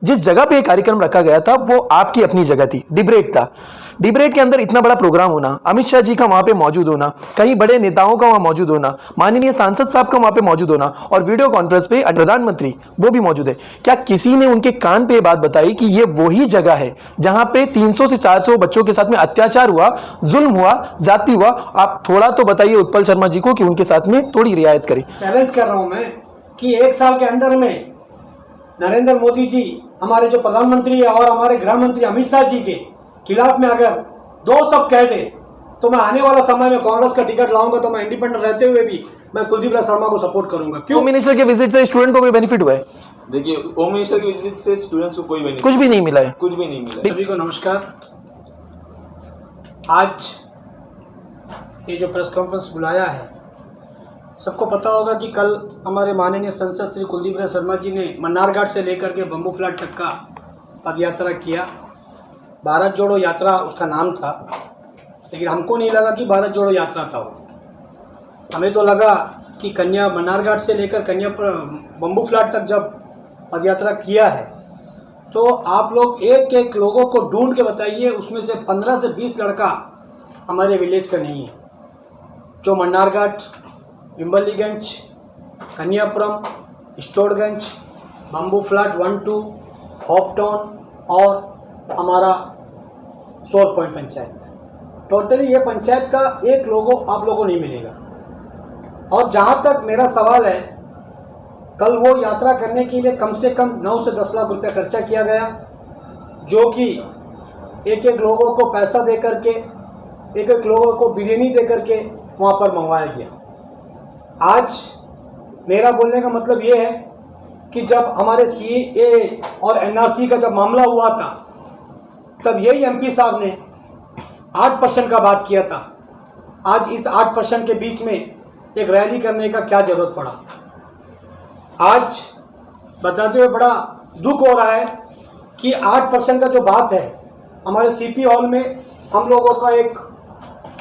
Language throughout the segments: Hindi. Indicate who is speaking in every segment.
Speaker 1: जिस जगह पे ये कार्यक्रम रखा गया था वो आपकी अपनी जगह थी, डिबेट था। डिबेट के अंदर इतना बड़ा प्रोग्राम होना, अमित शाह जी का वहां पे मौजूद होना, कई बड़े नेताओं का वहां मौजूद होना, माननीय सांसद साहब का वहां पे मौजूद होना और वीडियो कॉन्फ्रेंस पे प्रधानमंत्री वो भी मौजूद है। क्या किसी ने उनके कान पे बात बताई कि ये वही जगह है जहां पे 300 से 400 बच्चों के साथ में अत्याचार हुआ, जुल्म हुआ, जाति हुआ? आप थोड़ा तो बताइए उत्पल शर्मा जी को कि उनके साथ में थोड़ी रियायत करें।
Speaker 2: चैलेंज कर रहा हूं मैं कि 1 साल के अंदर में नरेंद्र मोदी जी हमारे जो प्रधानमंत्री और हमारे गृह मंत्री अमित शाह जी के खिलाफ में अगर 2 शब्द कह दे तो मैं आने वाला समय में कांग्रेस का टिकट लाऊंगा, तो मैं इंडिपेंडेंट रहते हुए भी मैं कुलदीप राय शर्मा को सपोर्ट करूंगा।
Speaker 1: क्यों? मिनिस्टर के विजिट से स्टूडेंट को कोई बेनिफिट हुआ है?
Speaker 3: देखिए, होम मिनिस्टर की विजिट से स्टूडेंट्स को कोई बेनिफिट
Speaker 1: कुछ भी नहीं मिला है,
Speaker 3: कुछ भी नहीं मिला।
Speaker 2: सभी को नमस्कार। आज ये जो प्रेस कॉन्फ्रेंस बुलाया है, सबको पता होगा कि कल हमारे माननीय सांसद श्री कुलदीप राय शर्मा जी ने मन्नार घाट से लेकर के बम्बू फ्लैट तक का पद यात्रा किया। भारत जोड़ो यात्रा उसका नाम था, लेकिन हमको नहीं लगा कि भारत जोड़ो यात्रा था वो। हमें तो लगा कि मन्नार घाट से लेकर बम्बू फ्लैट तक जब पद यात्रा किया है तो आप लोग एक एक लोगों को ढूंढ के बताइए, उसमें से 15 से 20 लड़का हमारे विलेज का नहीं है। जो मन्नार घाट, विम्बलीगंज, कन्यापुरम, स्टोरगंज, बम्बू फ्लैट 1-2, हॉपटाउन और हमारा सोर पॉइंट पंचायत, टोटली ये पंचायत का एक लोगो आप लोगों को नहीं मिलेगा। और जहाँ तक मेरा सवाल है, कल वो यात्रा करने के लिए कम से कम 9 से 10 लाख रुपया खर्चा किया गया, जो कि एक एक लोगों को पैसा दे करके, एक एक लोगों को बिरयानी दे करके वहाँ पर मंगवाया गया। आज मेरा बोलने का मतलब ये है कि जब हमारे CAA और NRC का जब मामला हुआ था, तब यही MP साहब ने 8% का बात किया था। आज इस 8% के बीच में एक रैली करने का क्या जरूरत पड़ा? आज बताते हुए बड़ा दुख हो रहा है कि 8% का जो बात है, हमारे CP हॉल में हम लोगों का एक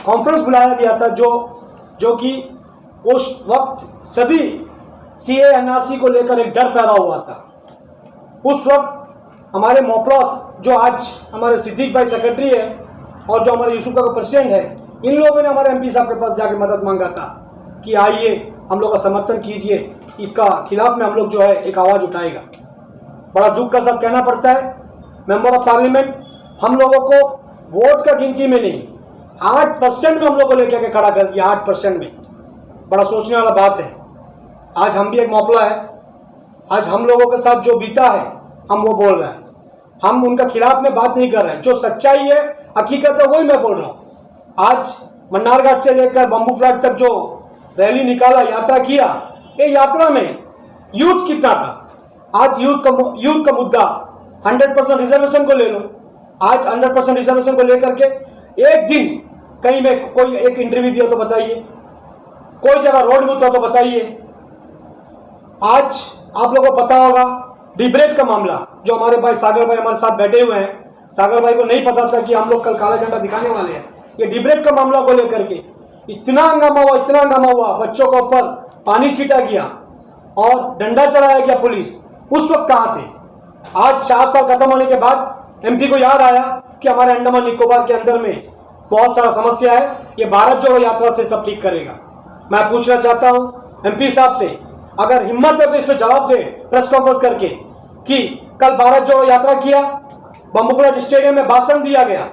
Speaker 2: कॉन्फ्रेंस बुलाया गया था, जो कि उस वक्त सभी CAA NRC को लेकर एक डर पैदा हुआ था। उस वक्त हमारे मोपलास, जो आज हमारे सिद्दीक भाई सेक्रेटरी है और जो हमारे यूसुफ का प्रेसिडेंट है, इन लोगों ने हमारे MP साहब के पास जाके मदद मांगा था कि आइए हम लोग का समर्थन कीजिए, इसका खिलाफ में हम लोग जो है एक आवाज़ उठाएगा। बड़ा दुख का साथ कहना पड़ता है, मेंबर ऑफ पार्लियामेंट हम लोगों को वोट का गिनती में नहीं, 8% में हम लोग को लेकर के खड़ा कर दिया। 8% में बड़ा सोचने वाला बात है। आज हम भी एक मौपला है, आज हम लोगों के साथ जो बीता है हम वो बोल रहे हैं। हम उनका खिलाफ में बात नहीं कर रहे हैं, जो सच्चाई है, हकीकत है, वही मैं बोल रहा हूँ। आज मन्नार घाट से लेकर बम्बू फ्लैट तक जो रैली निकाला, यात्रा किया, ये यात्रा में यूथ कितना था? आज यूथ का मुद्दा 100% रिजर्वेशन को ले लो। आज 100% रिजर्वेशन को लेकर के एक दिन कहीं में कोई एक इंटरव्यू दिया तो बताइए, कोई जगह रोड में उतरा तो बताइए। आज आप लोगों को पता होगा डिबेट का मामला, जो हमारे भाई सागर भाई हमारे साथ बैठे हुए हैं, सागर भाई को नहीं पता था कि हम लोग कल काला झंडा दिखाने वाले हैं। ये डिबेट का मामला को लेकर के इतना हंगामा हुआ, बच्चों के ऊपर पानी छीटा गया और डंडा चलाया गया पुलिस। उस वक्त कहाँ थे? आज 4 साल खत्म होने के बाद MP को याद आया कि हमारे अंडमान निकोबार के अंदर में बहुत सारा समस्या है, ये भारत जोड़ो यात्रा से सब ठीक करेगा। मैं पूछना चाहता हूँ MP साहब से, अगर हिम्मत है तो इसमें जवाब दे प्रेस कॉन्फ्रेंस करके कि कल भारत जोड़ो यात्रा किया, बम्बू फ्लैट स्टेडियम में भाषण दिया गया,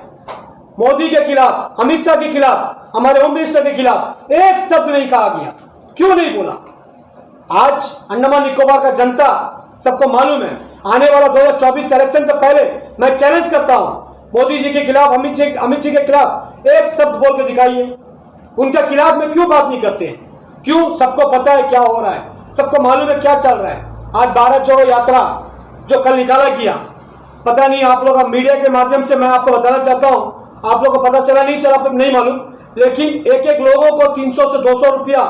Speaker 2: मोदी के खिलाफ, अमित शाह के खिलाफ, हमारे होम मिनिस्टर के खिलाफ एक शब्द नहीं कहा गया। क्यों नहीं बोला? आज अंडमान निकोबार का जनता सबको मालूम है, आने वाला 2024 इलेक्शन से पहले मैं चैलेंज करता हूं, मोदी जी के खिलाफ, अमित जी के खिलाफ एक शब्द बोल के दिखाइए। उनके खिलाफ में क्यों बात नहीं करते हैं? क्यों? सबको पता है क्या हो रहा है, सबको मालूम है क्या चल रहा है। आज भारत जोड़ो यात्रा जो कल निकाला गया, पता नहीं आप लोग मीडिया के माध्यम से मैं आपको बताना चाहता हूं, आप लोगों को पता चला नहीं चला नहीं मालूम, लेकिन एक एक लोगों को 300 से 200 रुपया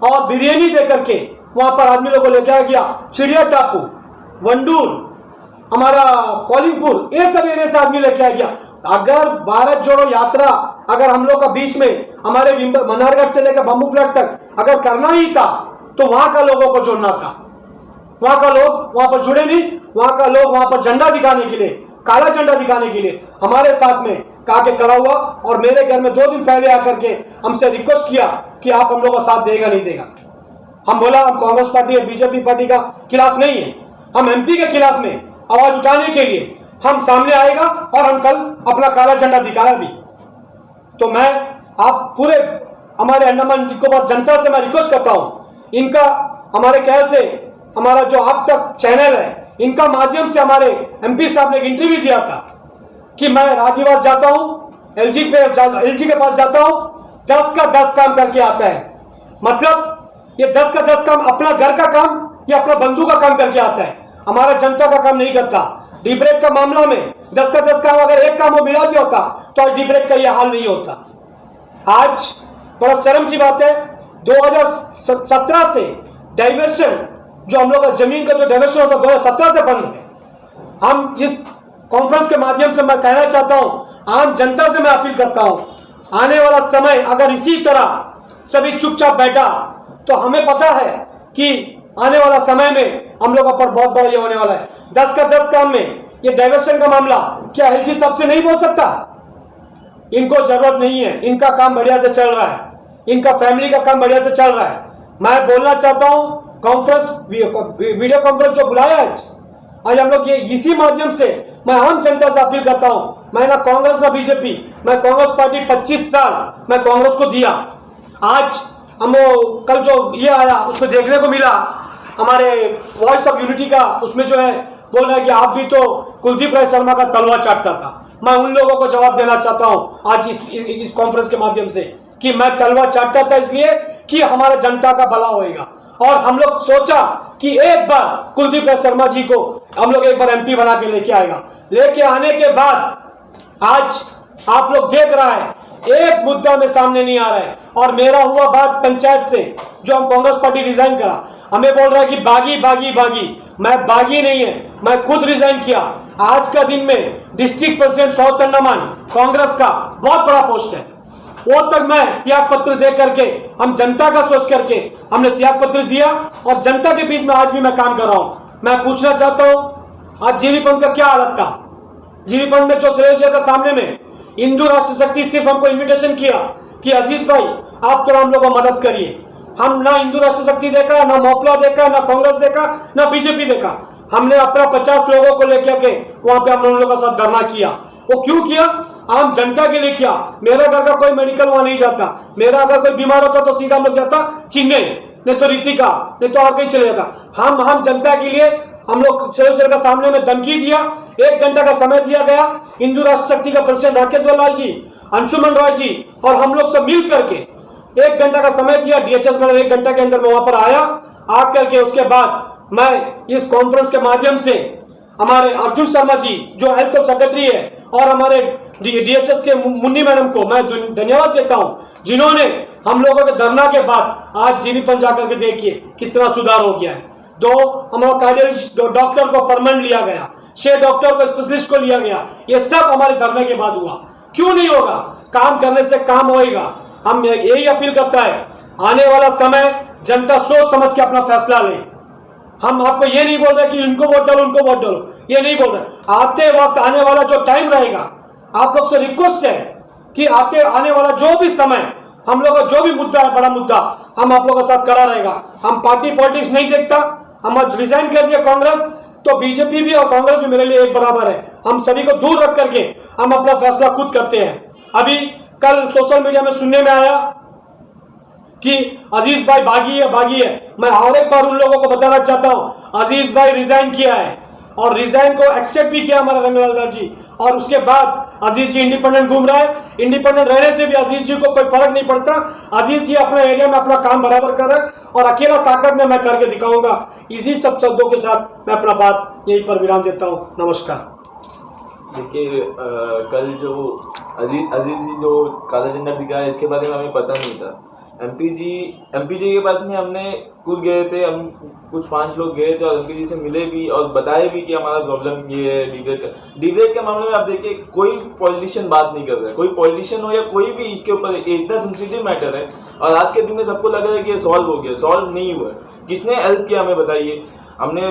Speaker 2: और बिरयानी दे करके वहां पर आदमी लोगों को लेके आ गया। चिड़िया टापू, वंडूर, हमारा कौलिंगपुर, ये सब एरिया से आदमी लेके आ गया। अगर भारत जोड़ो यात्रा अगर हम लोग का बीच में हमारे मन्नार घाट से लेकर बम्बू फ्लैट तक अगर करना ही था तो वहां का लोगों को जोड़ना था। वहां का लोग वहां पर जुड़े नहीं, वहां का लोग वहां पर झंडा दिखाने के लिए, काला झंडा दिखाने के लिए हमारे साथ में काके खड़ा हुआ और मेरे घर में 2 दिन पहले आकर के हमसे रिक्वेस्ट किया कि आप हम लोग का साथ देगा नहीं देगा। हम बोला हम कांग्रेस पार्टी या बीजेपी पार्टी का खिलाफ नहीं है, हम एमपी के खिलाफ में आवाज उठाने के लिए हम सामने आएगा और हम कल अपना काला झंडा दिखाया भी। तो मैं आप पूरे हमारे अंडमान निकोबार जनता से मैं रिक्वेस्ट करता हूं, इनका हमारे ख्याल से हमारा जो अब तक चैनल है, इनका माध्यम से हमारे एमपी साहब ने एक इंटरव्यू दिया था कि मैं राजनिवास जाता हूं, एलजी के पास जाता हूं, 10 का 10 काम करके आता है। मतलब ये 10 का 10 काम अपना घर का काम या अपना बंधु का काम करके आता है, हमारा जनता का काम नहीं करता। डिब्रेट का मामला में 10 का 10 काम अगर एक काम वो मिला दिया होता तो आज डिब्रेट का ये हाल नहीं होता। आज बड़ा शर्म की बात है, 2017 से डाइवर्शन जो हम लोग का जमीन का जो डाइवर्शन होता 2017 से बंद है। हम इस कॉन्फ्रेंस के माध्यम से मैं कहना चाहता हूं, आम जनता से मैं अपील करता हूं, आने वाला समय अगर इसी तरह सभी चुपचाप बैठा तो हमें पता है कि आने वाला समय में हम लोगों पर बहुत बड़ा ये होने वाला है। 10 का 10 काम में ये डाइवर्शन का मामला क्या एलजी साहब से नहीं बोल सकता? इनको जरूरत नहीं है, इनका काम बढ़िया से चल रहा है, इनका फैमिली का काम बढ़िया से चल रहा है। मैं बोलना चाहता हूं, कॉन्फ्रेंस वीडियो कॉन्फ्रेंस जो बुलाया आज हम लोग ये इसी माध्यम से मैं आम जनता से अपील करता हूं, मैं ना कांग्रेस ना बीजेपी, मैं कांग्रेस पार्टी 25 साल मैं कांग्रेस को दिया। आज हम कल जो ये आया उसमें देखने को मिला हमारे वॉइस ऑफ यूनिटी का, उसमें जो है बोल रहा है कि आप भी तो कुलदीप राय शर्मा का तलवार चाटता था। मैं उन लोगों को जवाब देना चाहता हूं आज इस कॉन्फ्रेंस के माध्यम से कि मैं तलवार चाटता था इसलिए कि हमारा जनता का भला होएगा। और हम लोग सोचा कि एक बार कुलदीप राय शर्मा जी को हम लोग एक बार एमपी बना के लेके आएगा। लेके आने के बाद आज आप लोग देख रहा है एक मुद्दा में सामने नहीं आ रहा है। और मेरा हुआ बात पंचायत से, जो हम कांग्रेस पार्टी रिजाइन करा, हमें बोल रहा है कि बागी बागी बागी। मैं बागी नहीं है, मैं खुद रिजाइन किया। आज का दिन में district president south Andaman Congress का बहुत बड़ा पोस्ट है, वो तक मैं त्याग पत्र दे करके हम जनता का सोच करके हमने त्याग पत्र दिया और जनता के बीच में आज भी मैं काम कर रहा हूं। मैं पूछना चाहता हूं आज जीवी पंथ का क्या हालत था? जीवी पंथ में जो श्रेय का सामने में हिंदू राष्ट्र शक्ति सिर्फ हमको इन्विटेशन किया कि अजीज भाई आप थोड़ा हम लोग को मदद करिए। हम ना हिंदू राष्ट्र शक्ति देखा, ना मोपला देखा, ना कांग्रेस देखा, ना बीजेपी देखा। हमने अपना 50 लोगों को लेकर के वहां पे हम लोगों का साथ धरना किया। वो क्यों किया? आम जनता के लिए किया। मेरा घर का कोई मेडिकल वहां नहीं जाता, मेरा अगर कोई बीमार होता तो सीधा हम लोग जाता चेन्नई, नहीं तो रीतिका, नहीं तो आगे चले जाता। हम जनता के लिए हम लोग चल का सामने में धमकी दिया। 1 घंटा का समय दिया गया। हिंदू राष्ट्र शक्ति का प्रेसिडेंट राकेश लाल जी, अंशुमन रॉय जी और हम लोग सब मिल करके 1 घंटा का समय दिया। डीएचएस में 1 घंटा के अंदर मैं वहां पर आया। आकर के उसके बाद मैं इस कॉन्फ्रेंस के माध्यम से हमारे अर्जुन शर्मा जी जो हेल्थ सेक्रेटरी है और हमारे डीएचएस के मुन्नी मैडम को मैं धन्यवाद देता हूं, जिन्होंने हम लोगों के धरना के बाद आज जीवीपंथ जाकर के देखिए कितना सुधार हो गया है। 2 हमारा कार्डियोलॉजिस्ट डॉक्टर को परमानेंट लिया गया, 6 डॉक्टर को स्पेशलिस्ट को लिया गया। ये सब हमारे धरने के बाद हुआ। क्यों नहीं होगा? काम करने से काम होएगा। हम यही अपील करता है, आने वाला समय जनता सोच समझ के अपना फैसला ले। हम आपको ये नहीं बोल रहे कि इनको वोट डालो उनको वोट डालो, ये नहीं बोल रहे। आते वक्त आने वाला जो टाइम रहेगा, आप लोग से रिक्वेस्ट है कि आने वाला जो भी समय हम लोग का जो भी मुद्दा है, बड़ा मुद्दा, हम आप लोगों के साथ करा रहेगा। हम पार्टी पॉलिटिक्स नहीं देखता। हम आज रिजाइन कर दिया कांग्रेस, तो बीजेपी भी और कांग्रेस भी मेरे लिए एक बराबर है। हम सभी को दूर रख करके हम अपना फैसला खुद करते हैं। अभी कल सोशल मीडिया में सुनने में आया कि अजीज भाई बागी है। मैं और एक बार उन लोगों को बताना चाहता हूं, अजीज भाई रिजाइन किया है और रिजाइन को एक्सेप्ट भी किया हमारा रंगलाल जी। और उसके बाद अजीज जी इंडिपेंडेंट घूम रहा है। इंडिपेंडेंट रहने से भी अजीज जी को कोई फर्क नहीं पड़ता। अजीज जी अपने एरिया में अपना काम बराबर कर रहे हैं और अकेला ताकत में मैं करके दिखाऊंगा। इसी सब शब्दों के साथ मैं अपना बात यहीं पर विराम देता हूं। नमस्कार।
Speaker 3: देखिए कल जो अजीज जी जो काला झंडा दिखाया इसके बारे में हमें पता नहीं था। एमपी जी के पास में हमने खुद गए थे, हम कुछ 5 लोग गए थे और एमपी जी से मिले भी और बताए भी कि हमारा प्रॉब्लम ये है। डिबेट के मामले में आप देखिए कोई पॉलिटिशियन बात नहीं कर रहा है। कोई पॉलिटिशियन हो या कोई भी इसके ऊपर इतना सेंसिटिव मैटर है और आज के दिन में सबको लग रहा है कि ये सॉल्व हो गया। सॉल्व नहीं हुआ। किसने हेल्प किया हमें बताइए। हमने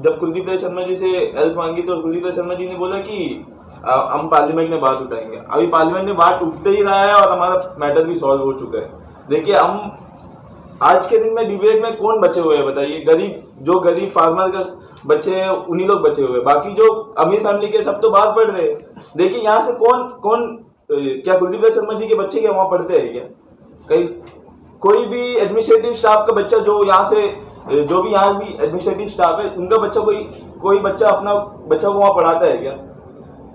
Speaker 3: जब कुलदीप राय शर्मा जी से हेल्प मांगी तो कुलदीप राय शर्मा जी ने बोला कि हम पार्लियामेंट में बात उठाएंगे। अभी पार्लियामेंट में बात उठते ही रहा है और हमारा मैटर भी सॉल्व हो चुका है। देखिए, हम आज के दिन में डिबेट में कौन बचे हुए हैं बताइए? जो गरीब फार्मर का बच्चे हैं उन्हीं लोग बचे हुए हैं, बाकी जो अमीर फैमिली के सब तो बाहर पढ़ रहे हैं। देखिए, यहाँ से कौन क्या कुलदीप राय शर्मा जी के बच्चे क्या वहाँ पढ़ते हैं क्या? कहीं कोई भी एडमिनिस्ट्रेटिव स्टाफ का बच्चा जो भी यहाँ भी एडमिनिस्ट्रेटिव स्टाफ है उनका बच्चा कोई बच्चा अपना बच्चा को वहाँ पढ़ाता है क्या?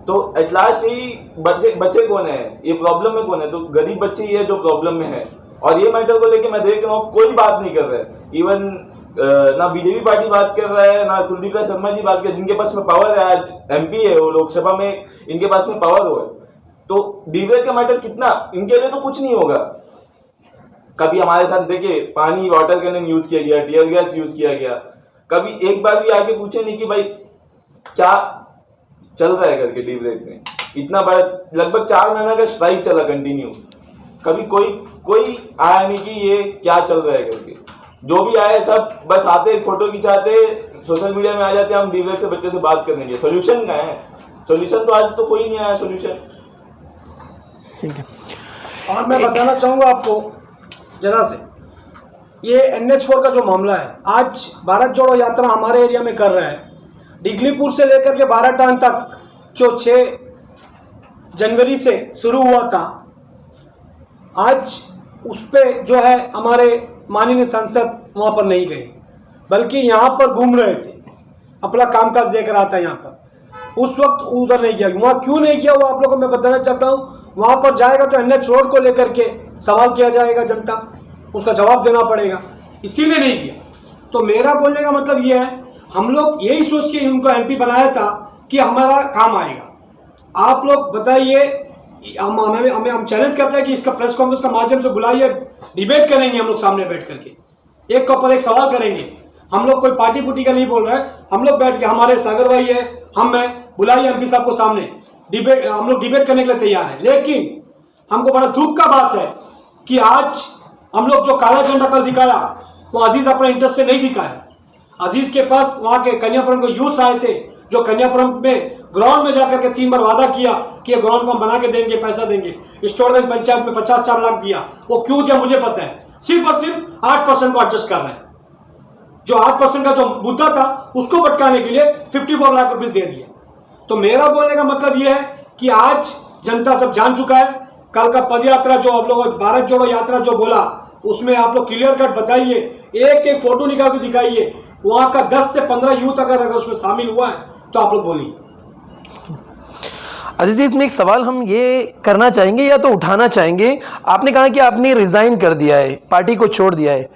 Speaker 3: तो एट लास्ट यही बच्चे कौन है, ये प्रॉब्लम में कौन है? तो गरीब बच्चे ही है जो प्रॉब्लम में है। और ये मैटर को लेके मैं देख रहा हूँ कोई बात नहीं कर रहा है। इवन ना बीजेपी पार्टी बात कर रहा है, ना कुलदीप राय शर्मा जी बात कर, जिनके पास में पावर है, आज MP है वो, लोकसभा में इनके पास में पावर हो है। तो डिबेट का मैटर कितना इनके लिए तो कुछ नहीं होगा। कभी हमारे साथ देखिए पानी वाटर कैनन यूज किया गया, टीयर गैस यूज किया गया, कभी एक बार भी आके पूछे नहीं कि भाई क्या चल रहा है करके डिबेट में। इतना बड़ा लगभग 4 महीना का स्ट्राइक चला कंटिन्यू, कभी कोई आया नहीं कि ये क्या चल रहा है करके। जो भी आए सब बस आते फोटो खिंचाते सोशल मीडिया में आ जाते, हम डिबेट से बच्चे से बात करने के। सोल्यूशन कहाँ है? सोल्यूशन तो आज तो कोई नहीं आया सोल्यूशन।
Speaker 1: ठीक है,
Speaker 2: और मैं बताना चाहूँगा आपको जरा से, ये NH4 का जो मामला है, आज भारत जोड़ो यात्रा हमारे एरिया में कर रहा है। डिगलीपुर से लेकर के बाराटान तक जो 6 जनवरी से शुरू हुआ था, आज उस पर जो है हमारे माननीय सांसद वहाँ पर नहीं गए, बल्कि यहाँ पर घूम रहे थे, अपना कामकाज देख रहा था यहाँ पर। उस वक्त उधर नहीं गया। वहाँ क्यों नहीं गया वो आप लोगों को मैं बताना चाहता हूँ। वहाँ पर जाएगा तो NH रोड को लेकर के सवाल किया जाएगा, जनता उसका जवाब देना पड़ेगा, इसीलिए नहीं किया। तो मेरा बोलने का मतलब ये है, हम लोग यही सोच के उनको MP बनाया था कि हमारा काम आएगा। आप लोग बताइए, हम चैलेंज करते हैं कि इसका प्रेस कॉन्फ्रेंस का माध्यम से बुलाइए, डिबेट करेंगे हम लोग सामने बैठ करके, एक के ऊपर एक सवाल करेंगे। हम लोग कोई पार्टी पुटी का नहीं बोल रहे हैं, हम लोग बैठ के, हमारे सागर भाई है, हम है, बुलाइए MP साहब को सामने, डिबेट, हम लोग डिबेट करने के लिए तैयार है। लेकिन हमको बड़ा दुख का बात है कि आज हम लोग जो काला झंडा कल दिखाया वो अजीज अपने इंटरेस्ट से नहीं दिखाया। अजीज के पास वहाँ के कन्यापुरम को यूथ आए थे, जो कन्यापुरम में ग्राउंड में जाकर के 3 बार वादा किया कि ये ग्राउंड को हम बना के देंगे, पैसा देंगे। स्टोरगंज पंचायत में 54 लाख दिया। वो क्यों दिया मुझे पता है, सिर्फ और सिर्फ 8% को एडजस्ट कर रहे हैं। जो 8% का जो मुद्दा था उसको भटकाने के लिए 54 लाख रुपीज दे दिए। तो मेरा बोलने का मतलब ये है कि आज जनता सब जान चुका है। कल का पद यात्रा जो आप लोग भारत जोड़ो यात्रा जो बोला, उसमें आप लोग क्लियर कट बताइए, एक फोटो निकाल के दिखाइए, वहां का 10 से 15 यूथ अगर उसमें शामिल हुआ है तो आप लोग बोलिए।
Speaker 1: अजीज जी, इसमें एक सवाल हम ये करना चाहेंगे या तो उठाना चाहेंगे। आपने कहा कि आपने रिजाइन कर दिया है, पार्टी को छोड़ दिया है।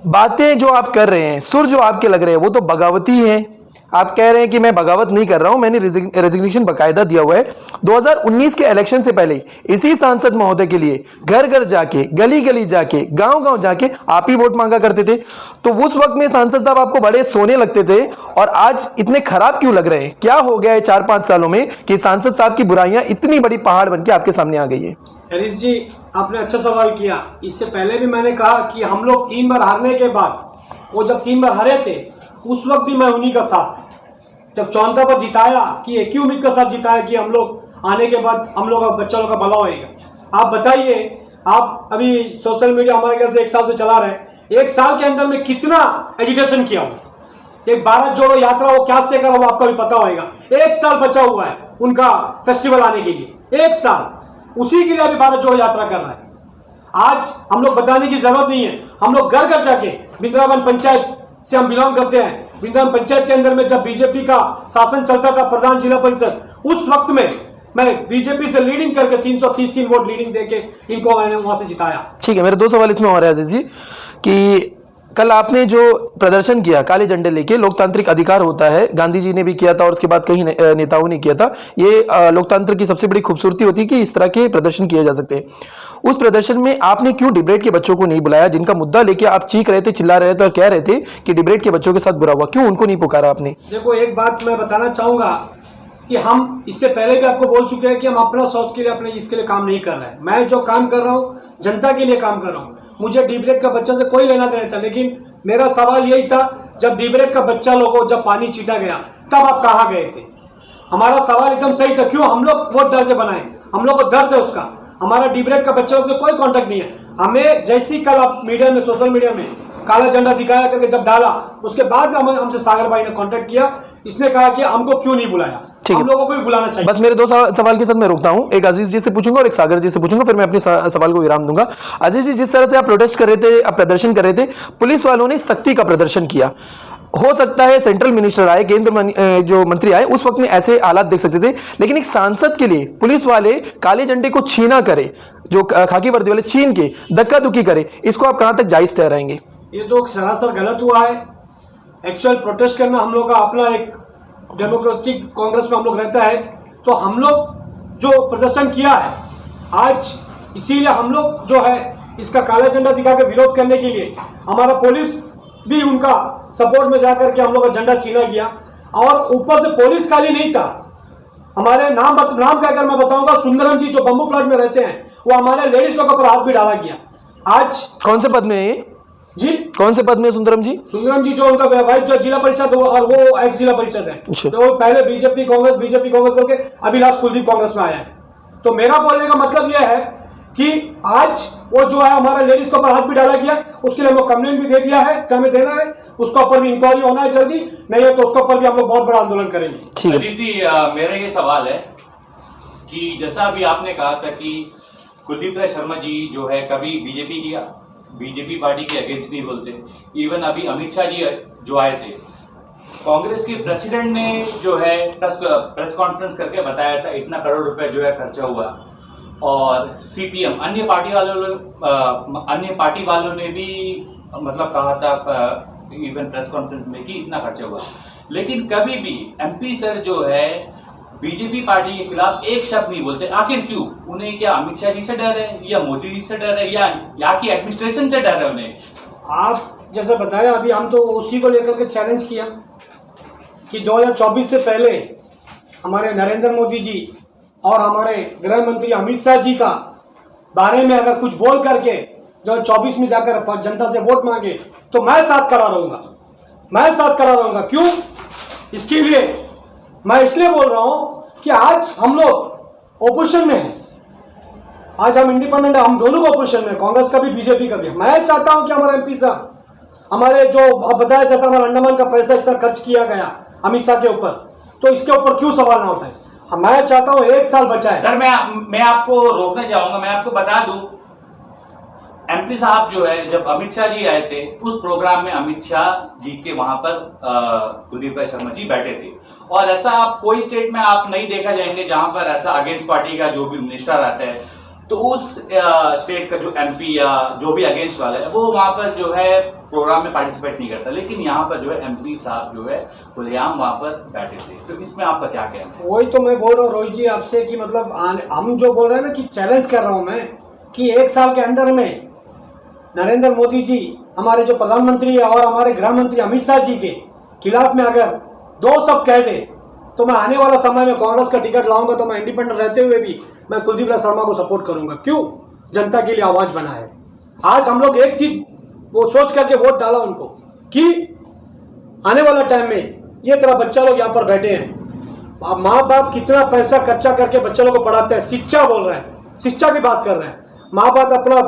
Speaker 1: बातें जो आप कर रहे हैं, सुर जो आपके लग रहे हैं, वो तो बगावती हैं। आप कह रहे हैं कि मैं बगावत नहीं कर रहा हूं, मैंने रेजिग्नेशन बकायदा दिया हुआ है। 2019 के इलेक्शन से पहले इसी सांसद महोदय के लिए घर घर जाके, गली गली जाके, गांव गांव जाके आप ही वोट मांगा करते थे। तो उस वक्त में सांसद साहब आपको बड़े सोने लगते थे, और आज इतने खराब क्यों लग रहे हैं? क्या हो गया है 4-5 सालों में कि सांसद साहब की बुराइयां इतनी बड़ी पहाड़ बन के आपके सामने आ गई है?
Speaker 2: हरीश जी, आपने अच्छा सवाल किया। इससे पहले भी मैंने कहा कि हम लोग 3 बार हारने के बाद, वो जब 3 बार हारे थे उस वक्त भी मैं उन्हीं का साथ था। जब 54 पर जिताया कि एक ही उम्मीद का साथ जिताया कि हम लोग आने के बाद हम लोग बच्चा लोग का भला होएगा। आप बताइए, आप अभी सोशल मीडिया हमारे घर से 1 साल से चला रहे हैं, 1 साल के अंदर में कितना एजुटेशन किया हो। एक भारत जोड़ो यात्रा वो क्या से कर, वो आपको भी पता होगा। 1 साल बचा हुआ है उनका फेस्टिवल आने के लिए, 1 साल, उसी के लिए अभी भारत जोड़ो यात्रा कर रहा है। आज हम लोग बताने की जरूरत नहीं है, हम लोग घर घर जाके, वृंदावन पंचायत से हम बिलोंग करते हैं। वृंदावन पंचायत के अंदर में जब बीजेपी का शासन चलता था, प्रधान जिला परिषद, उस वक्त में मैं बीजेपी से लीडिंग करके 333 वोट लीडिंग देके इनको मैंने वहां से जिताया। ठीक
Speaker 1: है, मेरे 2 सवाल इसमें और है अजीज जी, कि कल आपने जो प्रदर्शन किया काले झंडे लेके, लोकतांत्रिक अधिकार होता है, गांधी जी ने भी किया था और उसके बाद कई नेताओं ने किया था। ये लोकतंत्र की सबसे बड़ी खूबसूरती होती है कि इस तरह के प्रदर्शन किए जा सकते हैं। उस प्रदर्शन में आपने क्यों डिबेट के बच्चों को नहीं बुलाया, जिनका मुद्दा लेके आप चीख रहे थे, चिल्ला रहे थे और कह रहे थे कि डिबेट के बच्चों के साथ बुरा हुआ? क्यों उनको नहीं पुकारा आपने?
Speaker 2: देखो, एक बात मैं बताना चाहूंगा कि हम इससे पहले भी आपको बोल चुके हैं कि हम अपना सोच के लिए, अपने इसके लिए काम नहीं कर रहे हैं। मैं जो काम कर रहा हूँ जनता के लिए काम कर रहा हूँ। मुझे डिबेट का बच्चा से कोई लेना देना था, लेकिन मेरा सवाल यही था, जब डिब्रेक का बच्चा लोगों को जब पानी छीटा गया तब आप कहाँ गए थे? हमारा सवाल एकदम सही था, क्यों हम लोग वोट डाल के बनाए? हम लोग को दर्द है उसका। हमारा डिब्रेक का बच्चों से कोई कांटेक्ट नहीं है। हमें जैसी कल आप मीडिया में, सोशल मीडिया में काला झंडा दिखाया करके जब डाला, उसके बाद हमसे सागर भाई ने कांटेक्ट किया। इसने कहा कि हमको क्यों नहीं बुलाया, हम लोगों को भी बुलाना चाहिए।
Speaker 1: बस मेरे दो सवाल के साथ मैं रुकता हूं, एक अजीज जी से पूछूंगा और एक सागर जी से पूछूंगा, फिर मैं अपने सवाल को विराम दूंगा। अजीज जी, जिस तरह से आप प्रोटेस्ट कर रहे थे, आप प्रदर्शन कर रहे थे, पुलिस वालों ने सख्ती का प्रदर्शन किया। हो सकता है सेंट्रल मिनिस्टर आए, जो मंत्री आए, उस वक्त में ऐसे हालात देख सकते थे, लेकिन एक सांसद के लिए पुलिस वाले काले झंडे को छीना करे, जो खाकी वर्दी वाले छीन के धक्का धुक्की करे, इसको आप कहां तक जायज ठहराएंगे?
Speaker 2: ये तो सरासर गलत हुआ है। एक्चुअल प्रोटेस्ट करना हम लोग का अपना एक डेमोक्रेटिक कांग्रेस में हम लोग रहता है, तो हम लोग जो प्रदर्शन किया है आज, इसीलिए हम लोग जो है इसका काला झंडा दिखा के विरोध करने के लिए हमारा पुलिस भी उनका सपोर्ट में जाकर के हम लोग का झंडा छीना गया। और ऊपर से पुलिस खाली नहीं था, हमारे नाम कहकर मैं बताऊंगा, सुंदरम जी जो बम्बू फ्लैट में रहते हैं, वो हमारे लेडीज लोगों पर हाथ भी डाला गया। आज
Speaker 1: कौन से पद में है
Speaker 2: जी?
Speaker 1: कौन से पद में सुंदरम जी?
Speaker 2: सुंदरम जी जो उनका वाइफ जो जिला परिषद और वो एक्स जिला परिषद है, तो वो पहले बीजेपी कांग्रेस बोल के अभी लास्ट कुलदीप कांग्रेस में आया है। तो मेरा बोलने का मतलब यह है कि आज वो जो है हमारा लेडीज के ऊपर हाथ भी डाला गया, उसके लिए हम लोग कंप्लेंट भी दे दिया है, चाहे देना है उसके ऊपर भी इंक्वायरी होना है जल्दी, नहीं है तो उसके ऊपर भी हम लोग बहुत बड़ा आंदोलन करेंगे।
Speaker 4: अजीत जी, मेरा ये सवाल है कि जैसा अभी आपने कहा था कि कुलदीप राय शर्मा जी जो है कभी बीजेपी पार्टी के अगेंस्ट नहीं बोलते। इवन अभी अमित शाह जी जो आए थे, कांग्रेस के प्रेसिडेंट ने जो है प्रेस कॉन्फ्रेंस करके बताया था इतना करोड़ रुपए जो है खर्चा हुआ, और सीपीएम अन्य पार्टी वालों ने भी मतलब कहा था इवन प्रेस कॉन्फ्रेंस में कि इतना खर्चा हुआ, लेकिन कभी भी एमपी सर जो है बीजेपी पार्टी के खिलाफ एक शब्द नहीं बोलते। आखिर क्यों? उन्हें क्या अमित शाह जी से डर है, या मोदी जी से डर है, या यहाँ की एडमिनिस्ट्रेशन से डर है उन्हें?
Speaker 2: आप जैसे बताया, अभी हम तो उसी को लेकर के चैलेंज किया कि 2024 से पहले हमारे नरेंद्र मोदी जी और हमारे गृह मंत्री अमित शाह जी का बारे में अगर कुछ बोल करके 2024 में जाकर जनता से वोट मांगे तो मैं साथ खड़ा रहूंगा। क्यों? इसके लिए मैं इसलिए बोल रहा हूं कि आज हम लोग ओपोजिशन में हैं, आज हम इंडिपेंडेंट है, हम दोनों ओपोजिशन में, कांग्रेस का भी बीजेपी का भी। मैं चाहता हूं कि हमारा एमपी साहब, हमारे जो आप बताया जैसा हमारा अंडमान का पैसा इतना खर्च किया गया अमित शाह के ऊपर, तो इसके ऊपर क्यों सवाल ना उठाए? मैं चाहता हूं 1 साल बचा है।
Speaker 4: सर मैं आपको रोकना चाहूंगा, मैं आपको बता दूं, एमपी साहब जो है जब अमित शाह जी आए थे उस प्रोग्राम में अमित शाह जी के वहां पर कुलदीप राय शर्मा जी बैठे थे, और ऐसा आप कोई स्टेट में आप नहीं देखा जाएंगे जहां पर ऐसा अगेंस्ट पार्टी का जो भी मिनिस्टर आता है तो उस स्टेट का जो एमपी या जो भी अगेंस्ट वाला है वो वहां पर जो है प्रोग्राम में पार्टिसिपेट नहीं करता, लेकिन यहाँ पर जो है एमपी साहब जो है खुलेआम वहां पर बैठे थे। तो इसमें आपका क्या कहना है?
Speaker 2: वही तो मैं बोल रहा हूँ रोहित जी आपसे कि मतलब हम जो बोल रहे हैं ना कि चैलेंज कर रहा हूँ मैं कि 1 साल के अंदर में नरेंद्र मोदी जी हमारे जो प्रधानमंत्री और हमारे गृह मंत्री अमित शाह जी के खिलाफ में अगर 2 शब्द कह दे तो मैं आने वाला समय में कांग्रेस का टिकट लाऊंगा, तो मैं इंडिपेंडेंट रहते हुए भी मैं कुलदीप राय शर्मा को सपोर्ट करूंगा। क्यों? जनता के लिए आवाज बना है। आज हम लोग एक चीज वो सोच करके वोट डाला उनको कि आने वाला टाइम में ये तरह बच्चा लोग यहाँ पर बैठे हैं, माँ बाप कितना पैसा खर्चा करके बच्चे लोग को पढ़ाते हैं, शिक्षा बोल रहे हैं, शिक्षा की बात कर रहे हैं, माँ बाप अपना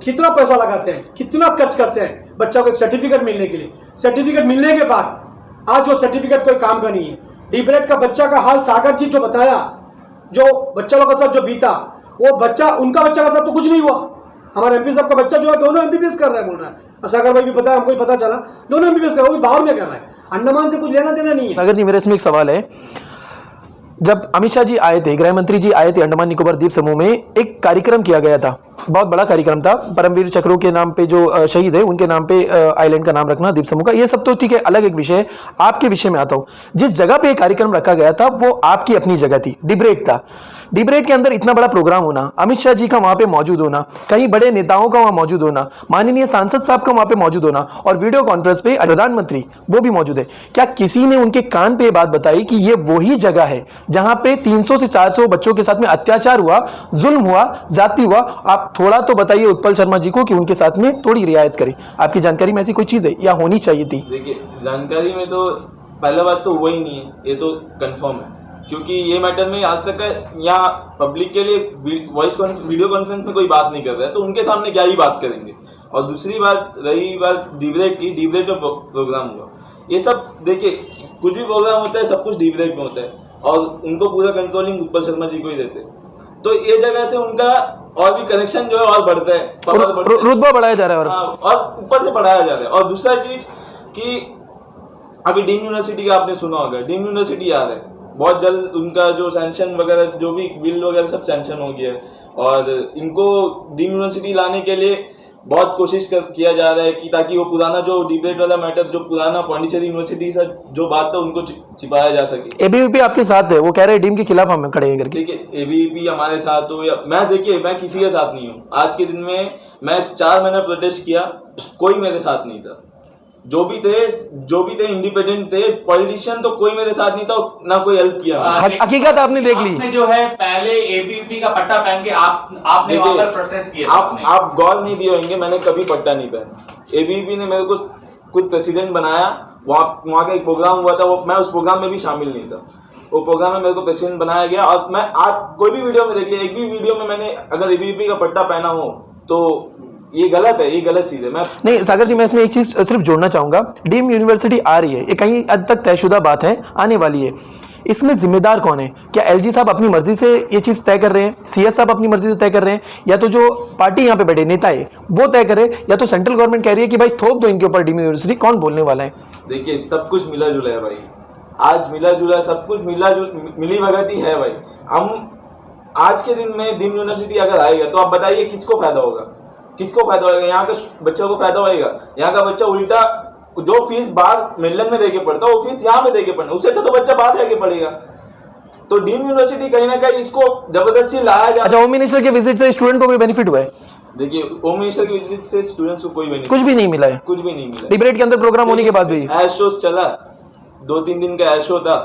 Speaker 2: कितना पैसा लगाते हैं, कितना खर्च करते हैं बच्चा को एक सर्टिफिकेट मिलने के लिए। सर्टिफिकेट मिलने के बाद आज वो सर्टिफिकेट कोई काम का नहीं है। डिब्रेट का बच्चा का हाल सागर जी जो बताया, जो बच्चा लोग के साथ जो बीता, वो बच्चा उनका बच्चा का साथ तो कुछ नहीं हुआ। हमारे एमपी साहब का बच्चा जो है दोनों एमबीबीएस कर रहा है, बोल रहा है। सागर भाई भी पता है, हमको भी पता चला, दोनों एमबीबीएस कर रहा है, वो भी बाहर में कर रहा है। अंडमान से कुछ लेना देना नहीं है।
Speaker 1: सागर जी, मेरे इसमें एक सवाल है, जब अमित शाह जी आए थे, गृह मंत्री जी आए थे अंडमान निकोबार द्वीप समूह में, एक कार्यक्रम किया गया था, बहुत बड़ा कार्यक्रम था, परमवीर चक्रों के नाम पे जो शहीद है उनके नाम पे आइलैंड का नाम रखना, द्वीप समूह का, ये सब तो ठीक है, अलग एक विषय है। आपके विषय में आता हूं, जिस जगह पे कार्यक्रम रखा गया था वो आपकी अपनी जगह थी, डिब्रेट था। डिब्रेट के अंदर इतना बड़ा प्रोग्राम होना, अमित शाह जी का वहां पे मौजूद होना, कई बड़े नेताओं का वहां मौजूद होना, माननीय सांसद साहब का वहां पे मौजूद होना, और वीडियो कॉन्फ्रेंस पे प्रधानमंत्री वो भी मौजूद है। क्या किसी ने उनके कान पे ये बात बताई कि ये वही जगह है जहां पे 300 से 400 बच्चों के साथ में अत्याचार हुआ, जुल्म हुआ, जाति हुआ? आप थोड़ा तो बताइए उत्पल शर्मा जी को कि उनके साथ में थोड़ी रियायत करें। आपकी जानकारी में ऐसी कोई चीज़ है या होनी चाहिए थी?
Speaker 3: देखिए, जानकारी में तो पहला बात तो हुआ ही नहीं है, ये तो कंफर्म है, क्योंकि ये मैटर में आज तक यहाँ पब्लिक के लिए वीडियो कॉन्फ्रेंस में कोई बात नहीं कर रहा है, तो उनके सामने क्या ही बात करेंगे। और दूसरी बात रही बात डिबेट की, डिबेट में प्रोग्राम हुआ, ये सब देखिए कुछ भी प्रोग्राम होता है सब कुछ डिबेट में होता है और उनको पूरा कंट्रोलिंग उत्पल शर्मा जी को ही देते हैं, तो ये जगह से उनका और भी कनेक्शन जो है और बढ़ता है, पावर बढ़ता है,
Speaker 1: रुतबा बढ़ाया जा रहा है
Speaker 3: और ऊपर से बढ़ाया जा रहा है। और दूसरा चीज कि अभी डीम्ड यूनिवर्सिटी का आपने सुना होगा, डीम्ड यूनिवर्सिटी आ रहा है बहुत जल्द, उनका जो सैंक्शन वगैरह जो भी बिल वगैरह सब सैंक्शन हो गया है और इनको डीम्ड यूनिवर्सिटी लाने के लिए बहुत कोशिश किया जा रहा है कि ताकि वो पुराना जो डिबेट वाला मैटर, जो पुराना पांडिचेरी यूनिवर्सिटी से जो बात था उनको छिपाया जा सके।
Speaker 1: एबीवीपी आपके साथ है, वो कह रहे हैं डीम के खिलाफ हम खड़े हैं करके।
Speaker 3: देखिए एबीवीपी हमारे साथ हो या मैं, देखिए मैं किसी के साथ नहीं हूँ। आज के दिन में मैं 4 महीने प्रोटेस्ट किया, कोई मेरे साथ नहीं था। जो भी थे इंडिपेंडेंट थे, पॉलिटिशियन तो कोई मेरे साथ नहीं था, ना कोई हेल्प किया।
Speaker 1: हकीकत आपने देख ली।
Speaker 4: आपने जो है पहले एबीवीपी का पट्टा पहन के आपने वहां पर प्रोटेस्ट किया।
Speaker 3: आप गौर नहीं दिए होंगे, मैंने कभी पट्टा नहीं पहना। एबीवीपी ने मेरे को खुद प्रेसिडेंट बनाया, वहाँ का एक प्रोग्राम हुआ था, वो मैं उस प्रोग्राम में भी शामिल नहीं था। वो प्रोग्राम में मेरे को प्रेसिडेंट बनाया गया और मैं आज कोई भी वीडियो में देख लिया, एक भी वीडियो में मैंने अगर एबीवीपी का पट्टा पहना हो तो ये गलत है, ये गलत चीज है। मैं
Speaker 1: नहीं सागर जी, मैं इसमें एक चीज सिर्फ जोड़ना चाहूंगा। डीम यूनिवर्सिटी आ रही है, ये कहीं हद तक तयशुदा बात है, आने वाली है। इसमें जिम्मेदार कौन है? क्या एलजी साहब अपनी मर्जी से ये चीज तय कर रहे हैं, सीएस साहब अपनी मर्जी से तय कर रहे हैं, या तो जो पार्टी यहाँ पे बैठे नेता है वो तय करे, या तो सेंट्रल गवर्नमेंट कह रही है कि भाई थोप दो इनके ऊपर डीम यूनिवर्सिटी? कौन बोलने वाला है?
Speaker 3: देखिए सब कुछ मिला जुला है भाई, आज मिला जुला सब कुछ मिली भगती है भाई। हम आज के दिन में डीम यूनिवर्सिटी अगर आएगा तो आप बताइए किसको फायदा होगा? किसको फायदा होगा? यहाँ के बच्चों को फायदा होगा? यहाँ का बच्चा उल्टा जो फीस बाहर मेनलैंड में देके पढ़ता है वो फीस यहाँ पे देके पढ़ना, उससे अच्छा तो बच्चा बाहर जाके पढ़ेगा। तो डीम यूनिवर्सिटी कहीं ना कहीं इसको जबरदस्ती लाया जाए।
Speaker 1: अच्छा, होम मिनिस्टर के विजिट से स्टूडेंट को कोई बेनिफिट हुआ है?
Speaker 3: देखिए होम मिनिस्टर की विजिट से स्टूडेंट्स को कोई बेनिफिट
Speaker 1: कुछ भी नहीं मिला है,
Speaker 3: कुछ भी नहीं मिला।
Speaker 1: डिबेट के अंदर प्रोग्राम होने के बाद भी
Speaker 3: एयर शो चला, 2-3 दिन का एयर शो था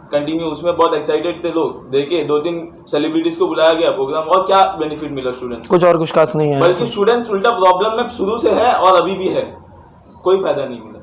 Speaker 3: कंटिन्यू, उसमें बहुत एक्साइटेड थे लोग, देखे 2-3 सेलिब्रिटीज को बुलाया गया प्रोग्राम, और क्या बेनिफिट मिला स्टूडेंट्स?
Speaker 1: कुछ और कुछ खास नहीं है,
Speaker 3: बल्कि स्टूडेंट्स उल्टा प्रॉब्लम में शुरू से है और अभी भी है, कोई फायदा नहीं मिला।